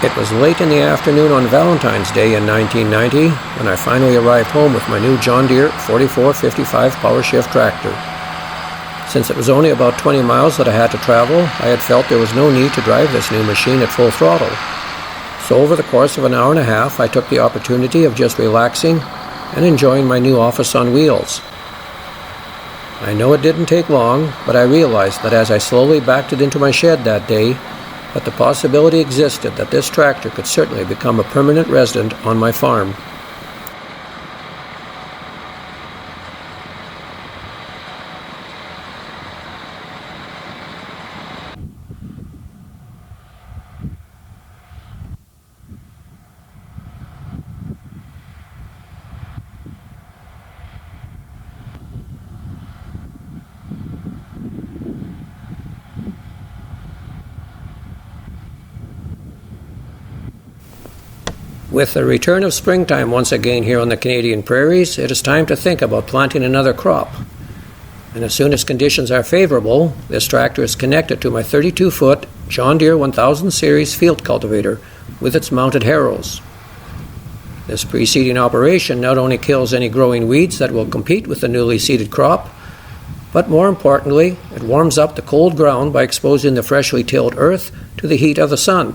It was late in the afternoon on Valentine's Day in 1990 when I finally arrived home with my new John Deere 4455 Power Shift tractor. Since it was only about 20 miles that I had to travel, I had felt there was no need to drive this new machine at full throttle. So over the course of an hour and a half, I took the opportunity of just relaxing and enjoying my new office on wheels. I know it didn't take long, but I realized that as I slowly backed it into my shed that day, that the possibility existed that this tractor could certainly become a permanent resident on my farm. With the return of springtime once again here on the Canadian prairies, it is time to think about planting another crop. And as soon as conditions are favorable, this tractor is connected to my 32-foot John Deere 1000 series field cultivator with its mounted harrows. This preceding operation not only kills any growing weeds that will compete with the newly seeded crop, but more importantly, it warms up the cold ground by exposing the freshly tilled earth to the heat of the sun.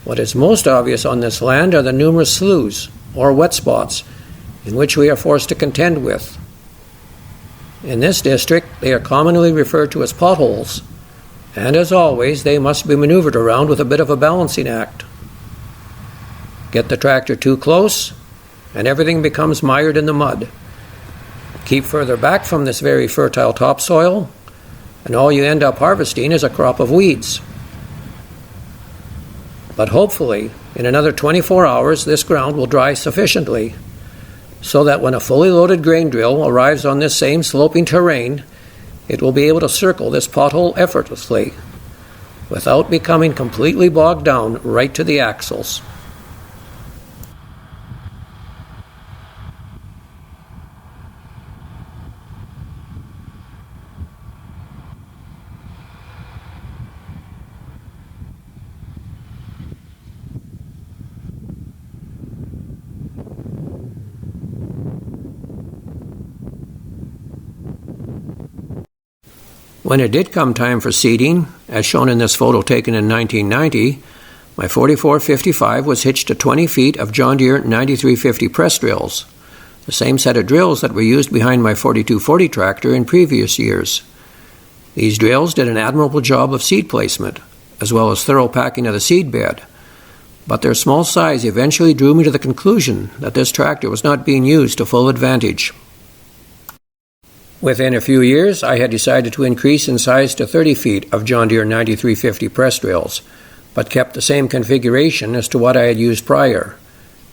What is most obvious on this land are the numerous sloughs, or wet spots, in which we are forced to contend with. In this district, they are commonly referred to as potholes, and as always, they must be maneuvered around with a bit of a balancing act. Get the tractor too close, and everything becomes mired in the mud. Keep further back from this very fertile topsoil, and all you end up harvesting is a crop of weeds. But hopefully, in another 24 hours, this ground will dry sufficiently so that when a fully loaded grain drill arrives on this same sloping terrain, it will be able to circle this pothole effortlessly without becoming completely bogged down right to the axles. When it did come time for seeding, as shown in this photo taken in 1990, my 4455 was hitched to 20 feet of John Deere 9350 press drills, the same set of drills that were used behind my 4240 tractor in previous years. These drills did an admirable job of seed placement, as well as thorough packing of the seed bed, but their small size eventually drew me to the conclusion that this tractor was not being used to full advantage. Within a few years, I had decided to increase in size to 30 feet of John Deere 9350 press drills, but kept the same configuration as to what I had used prior.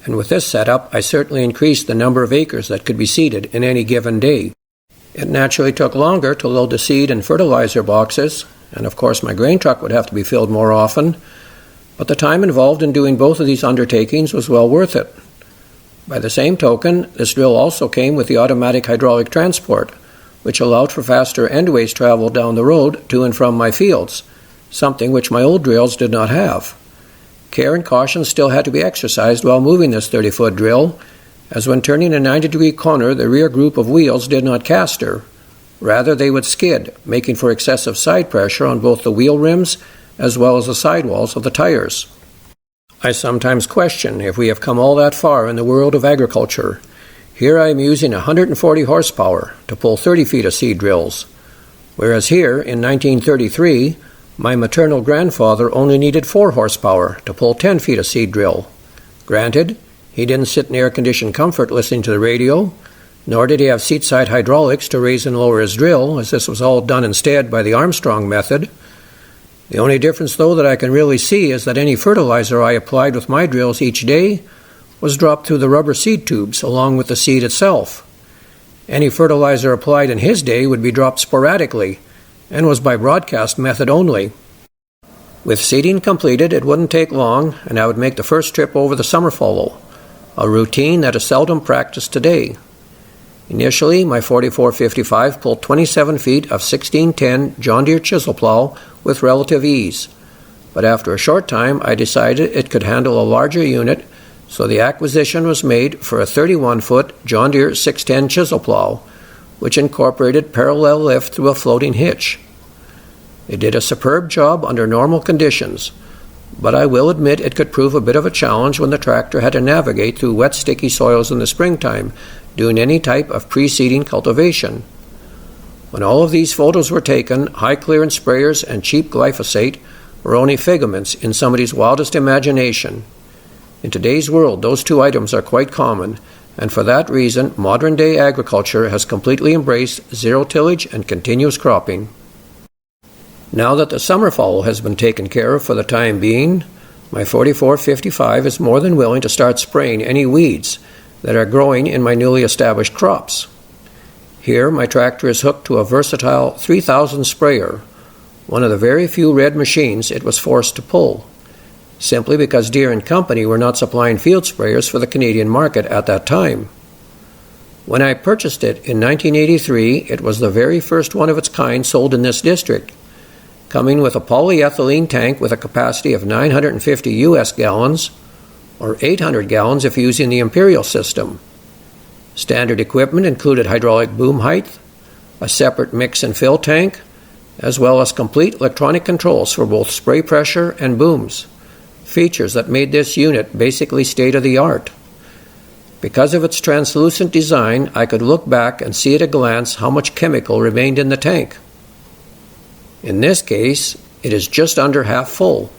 And with this setup, I certainly increased the number of acres that could be seeded in any given day. It naturally took longer to load the seed and fertilizer boxes, and of course my grain truck would have to be filled more often, but the time involved in doing both of these undertakings was well worth it. By the same token, this drill also came with the automatic hydraulic transport, which allowed for faster end-ways travel down the road to and from my fields, something which my old drills did not have. Care and caution still had to be exercised while moving this 30-foot drill, as when turning a 90-degree corner, the rear group of wheels did not caster. Rather, they would skid, making for excessive side pressure on both the wheel rims as well as the sidewalls of the tires. I sometimes question if we have come all that far in the world of agriculture. Here I am using 140 horsepower to pull 30 feet of seed drills, whereas here, in 1933, my maternal grandfather only needed 4 horsepower to pull 10 feet of seed drill. Granted, he didn't sit in air-conditioned comfort listening to the radio, nor did he have seat-side hydraulics to raise and lower his drill, as this was all done instead by the Armstrong method. The only difference, though, that I can really see is that any fertilizer I applied with my drills each day was dropped through the rubber seed tubes along with the seed itself. Any fertilizer applied in his day would be dropped sporadically and was by broadcast method only. With seeding completed, it wouldn't take long and I would make the first trip over the summer fallow, a routine that is seldom practiced today. Initially, my 4455 pulled 27 feet of 1610 John Deere chisel plow with relative ease, but after a short time I decided it could handle a larger unit, so the acquisition was made for a 31-foot John Deere 610 chisel plow, which incorporated parallel lift through a floating hitch. It did a superb job under normal conditions, but I will admit it could prove a bit of a challenge when the tractor had to navigate through wet, sticky soils in the springtime, doing any type of pre-seeding cultivation. When all of these photos were taken, high-clearance sprayers and cheap glyphosate were only figments in somebody's wildest imagination. In today's world, those two items are quite common, and for that reason, modern-day agriculture has completely embraced zero-tillage and continuous cropping. Now that the summer fallow has been taken care of for the time being, my 4455 is more than willing to start spraying any weeds that are growing in my newly established crops. Here, my tractor is hooked to a versatile 3000 sprayer, one of the very few red machines it was forced to pull, simply because Deere & Company were not supplying field sprayers for the Canadian market at that time. When I purchased it in 1983, it was the very first one of its kind sold in this district, coming with a polyethylene tank with a capacity of 950 US gallons, or 800 gallons if using the Imperial system. Standard equipment included hydraulic boom height, a separate mix and fill tank, as well as complete electronic controls for both spray pressure and booms, features that made this unit basically state-of-the-art. Because of its translucent design, I could look back and see at a glance how much chemical remained in the tank. In this case, it is just under half full.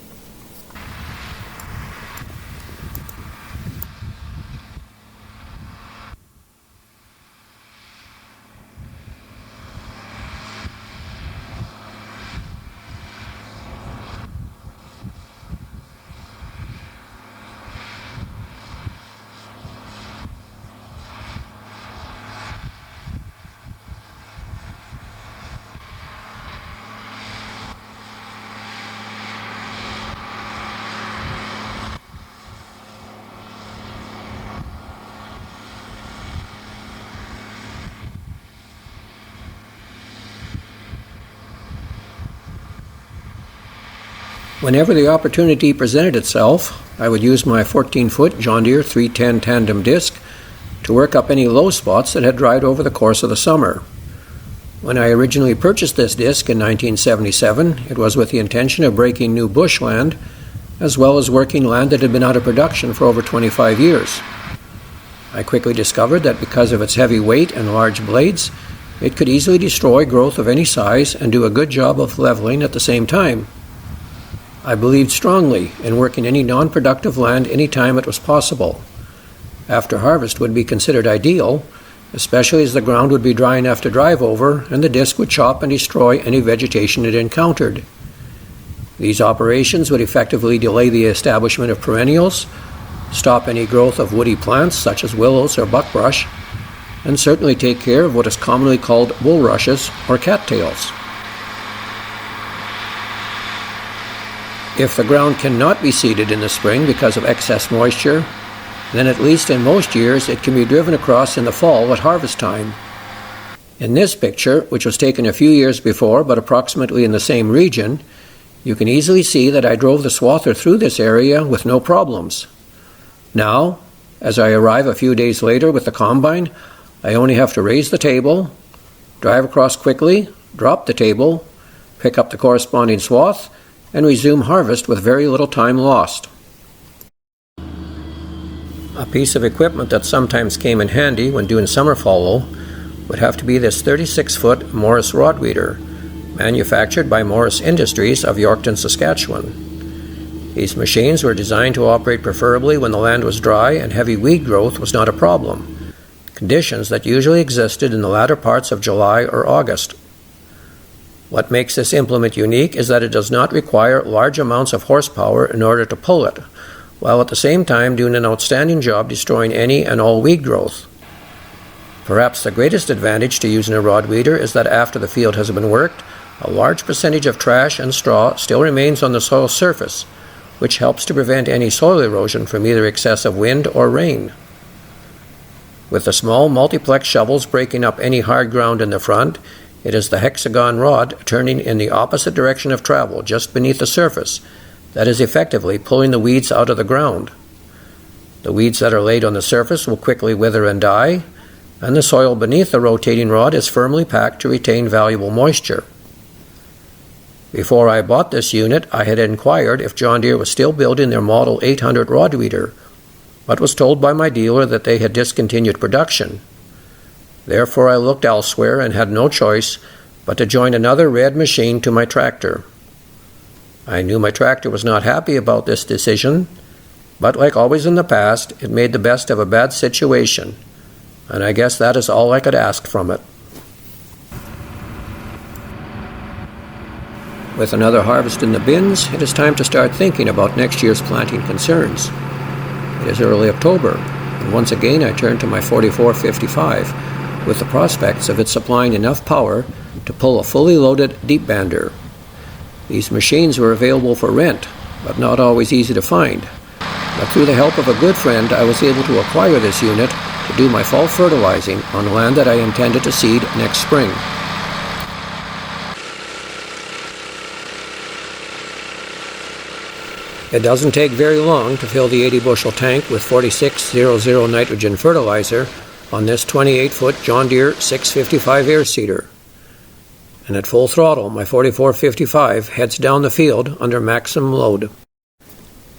Whenever the opportunity presented itself, I would use my 14-foot John Deere 310 tandem disc to work up any low spots that had dried over the course of the summer. When I originally purchased this disc in 1977, it was with the intention of breaking new bushland, as well as working land that had been out of production for over 25 years. I quickly discovered that because of its heavy weight and large blades, it could easily destroy growth of any size and do a good job of leveling at the same time. I believed strongly in working any non-productive land any time it was possible. After harvest would be considered ideal, especially as the ground would be dry enough to drive over and the disc would chop and destroy any vegetation it encountered. These operations would effectively delay the establishment of perennials, stop any growth of woody plants such as willows or buckbrush, and certainly take care of what is commonly called bulrushes or cattails. If the ground cannot be seeded in the spring because of excess moisture, then at least in most years it can be driven across in the fall at harvest time. In this picture, which was taken a few years before but approximately in the same region, you can easily see that I drove the swather through this area with no problems. Now, as I arrive a few days later with the combine, I only have to raise the table, drive across quickly, drop the table, pick up the corresponding swath, and resume harvest with very little time lost. A piece of equipment that sometimes came in handy when doing summer fallow would have to be this 36-foot Morris rod weeder, manufactured by Morris Industries of Yorkton, Saskatchewan. These machines were designed to operate preferably when the land was dry and heavy weed growth was not a problem, conditions that usually existed in the latter parts of July or August. What makes this implement unique is that it does not require large amounts of horsepower in order to pull it, while at the same time doing an outstanding job destroying any and all weed growth. Perhaps the greatest advantage to using a rod weeder is that after the field has been worked, a large percentage of trash and straw still remains on the soil surface, which helps to prevent any soil erosion from either excessive wind or rain. With the small multiplex shovels breaking up any hard ground in the front, it is the hexagon rod turning in the opposite direction of travel just beneath the surface that is effectively pulling the weeds out of the ground. The weeds that are laid on the surface will quickly wither and die, and the soil beneath the rotating rod is firmly packed to retain valuable moisture. Before I bought this unit, I had inquired if John Deere was still building their Model 800 rod reader, but was told by my dealer that they had discontinued production. Therefore, I looked elsewhere and had no choice but to join another red machine to my tractor. I knew my tractor was not happy about this decision, but like always in the past, it made the best of a bad situation, and I guess that is all I could ask from it. With another harvest in the bins, it is time to start thinking about next year's planting concerns. It is early October, and once again I turn to my 4455 with the prospects of it supplying enough power to pull a fully loaded deep bander. These machines were available for rent, but not always easy to find. But through the help of a good friend, I was able to acquire this unit to do my fall fertilizing on land that I intended to seed next spring. It doesn't take very long to fill the 80-bushel tank with 4600 nitrogen fertilizer on this 28-foot John Deere 655 air seeder. And at full throttle, my 4455 heads down the field under maximum load.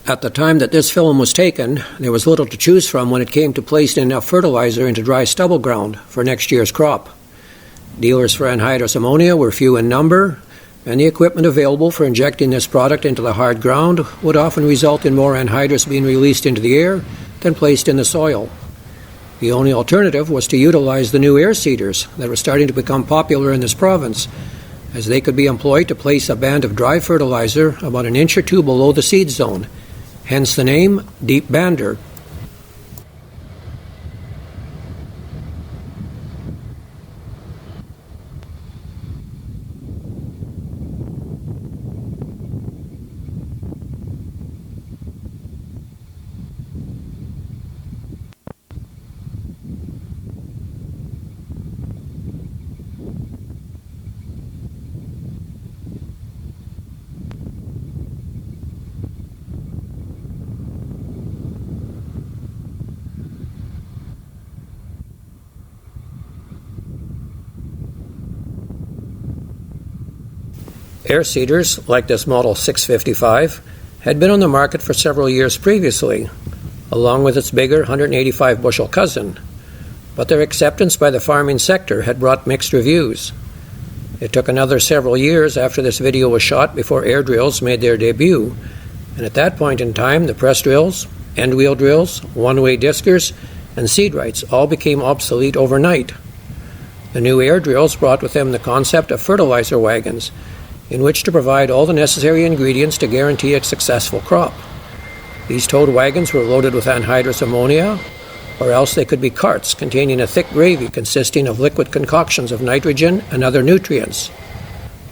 At the time that this film was taken, there was little to choose from when it came to placing enough fertilizer into dry stubble ground for next year's crop. Dealers for anhydrous ammonia were few in number, and the equipment available for injecting this product into the hard ground would often result in more anhydrous being released into the air than placed in the soil. The only alternative was to utilize the new air seeders that were starting to become popular in this province, as they could be employed to place a band of dry fertilizer about an inch or two below the seed zone, hence the name Deep Bander. Air seeders, like this Model 655, had been on the market for several years previously, along with its bigger 185-bushel cousin, but their acceptance by the farming sector had brought mixed reviews. It took another several years after this video was shot before air drills made their debut, and at that point in time the press drills, end-wheel drills, one-way diskers, and seed rights all became obsolete overnight. The new air drills brought with them the concept of fertilizer wagons, in which to provide all the necessary ingredients to guarantee a successful crop. These towed wagons were loaded with anhydrous ammonia, or else they could be carts containing a thick gravy consisting of liquid concoctions of nitrogen and other nutrients.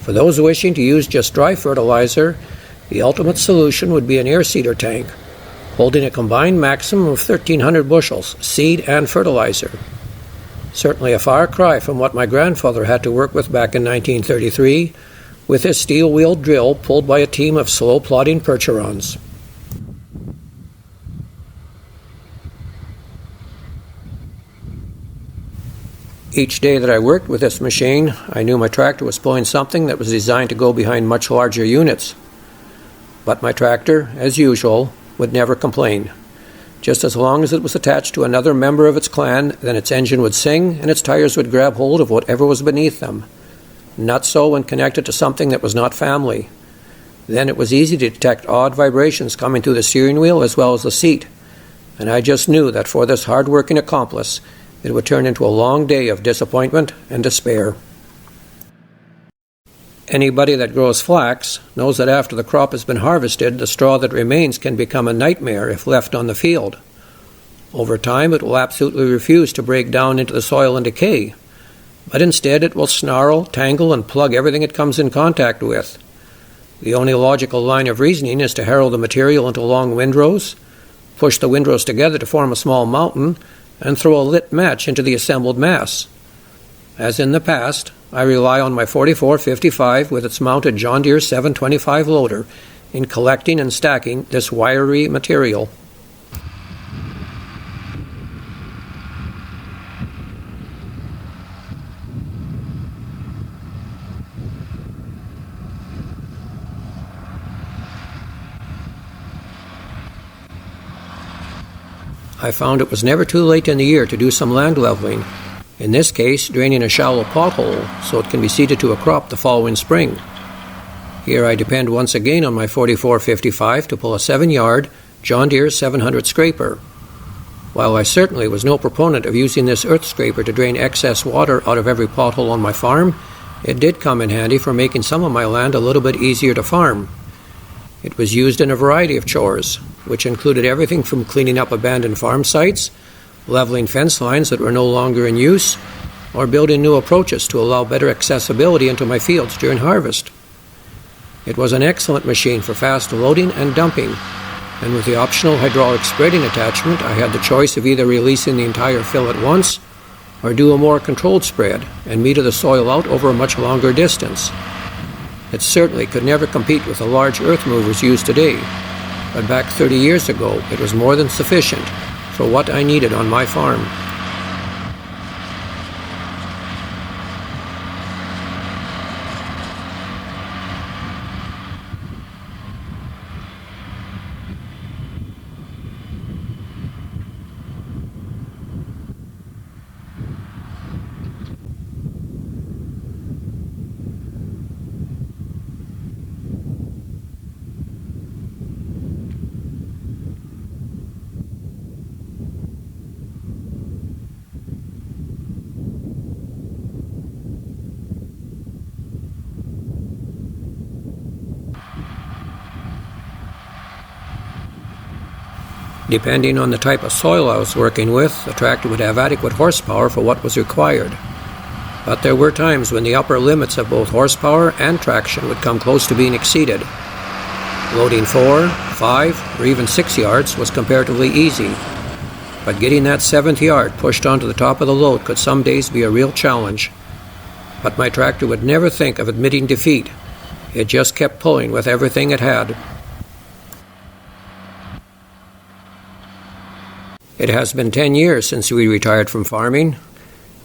For those wishing to use just dry fertilizer, the ultimate solution would be an air seeder tank, holding a combined maximum of 1,300 bushels, seed and fertilizer. Certainly a far cry from what my grandfather had to work with back in 1933, with his steel-wheeled drill pulled by a team of slow-plodding percherons. Each day that I worked with this machine, I knew my tractor was pulling something that was designed to go behind much larger units. But my tractor, as usual, would never complain. Just as long as it was attached to another member of its clan, then its engine would sing and its tires would grab hold of whatever was beneath them. Not so when connected to something that was not family. Then it was easy to detect odd vibrations coming through the steering wheel as well as the seat, and I just knew that for this hard-working accomplice, it would turn into a long day of disappointment and despair. Anybody that grows flax knows that after the crop has been harvested, the straw that remains can become a nightmare if left on the field. Over time, it will absolutely refuse to break down into the soil and decay, but instead it will snarl, tangle, and plug everything it comes in contact with. The only logical line of reasoning is to harrow the material into long windrows, push the windrows together to form a small mountain, and throw a lit match into the assembled mass. As in the past, I rely on my 4455 with its mounted John Deere 725 loader in collecting and stacking this wiry material. I found it was never too late in the year to do some land leveling, in this case draining a shallow pothole so it can be seeded to a crop the following spring. Here I depend once again on my 4455 to pull a 7-yard John Deere 700 scraper. While I certainly was no proponent of using this earth scraper to drain excess water out of every pothole on my farm, it did come in handy for making some of my land a little bit easier to farm. It was used in a variety of chores, which included everything from cleaning up abandoned farm sites, leveling fence lines that were no longer in use, or building new approaches to allow better accessibility into my fields during harvest. It was an excellent machine for fast loading and dumping, and with the optional hydraulic spreading attachment, I had the choice of either releasing the entire fill at once or do a more controlled spread and meter the soil out over a much longer distance. It certainly could never compete with the large earth movers used today, but back 30 years ago it was more than sufficient for what I needed on my farm. Depending on the type of soil I was working with, the tractor would have adequate horsepower for what was required. But there were times when the upper limits of both horsepower and traction would come close to being exceeded. Loading 4, 5, or even 6 yards was comparatively easy, but getting that 7th yard pushed onto the top of the load could some days be a real challenge. But my tractor would never think of admitting defeat. It just kept pulling with everything it had. It has been 10 years since we retired from farming.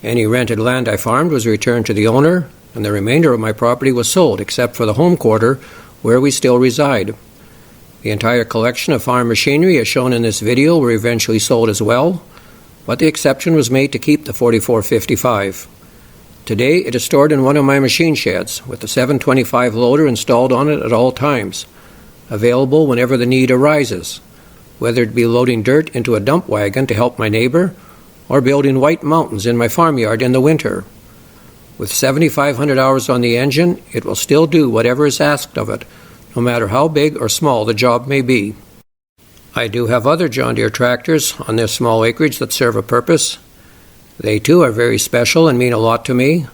Any rented land I farmed was returned to the owner, and the remainder of my property was sold, except for the home quarter, where we still reside. The entire collection of farm machinery as shown in this video were eventually sold as well, but the exception was made to keep the 4455. Today it is stored in one of my machine sheds, with the 725 loader installed on it at all times, available whenever the need arises, whether it be loading dirt into a dump wagon to help my neighbor, or building white mountains in my farmyard in the winter. With 7,500 hours on the engine, it will still do whatever is asked of it, no matter how big or small the job may be. I do have other John Deere tractors on this small acreage that serve a purpose. They too are very special and mean a lot to me,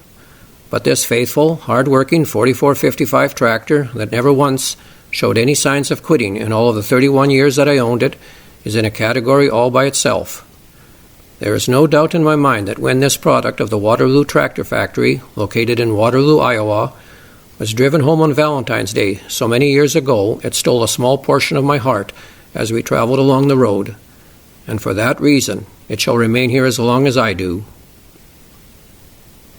but this faithful, hard-working 4455 tractor that never once showed any signs of quitting in all of the 31 years that I owned it is in a category all by itself. There is no doubt in my mind that when this product of the Waterloo Tractor Factory, located in Waterloo, Iowa, was driven home on Valentine's Day so many years ago, it stole a small portion of my heart as we traveled along the road, and for that reason it shall remain here as long as I do.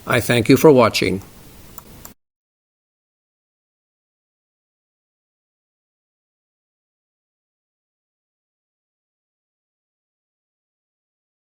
I thank you for watching.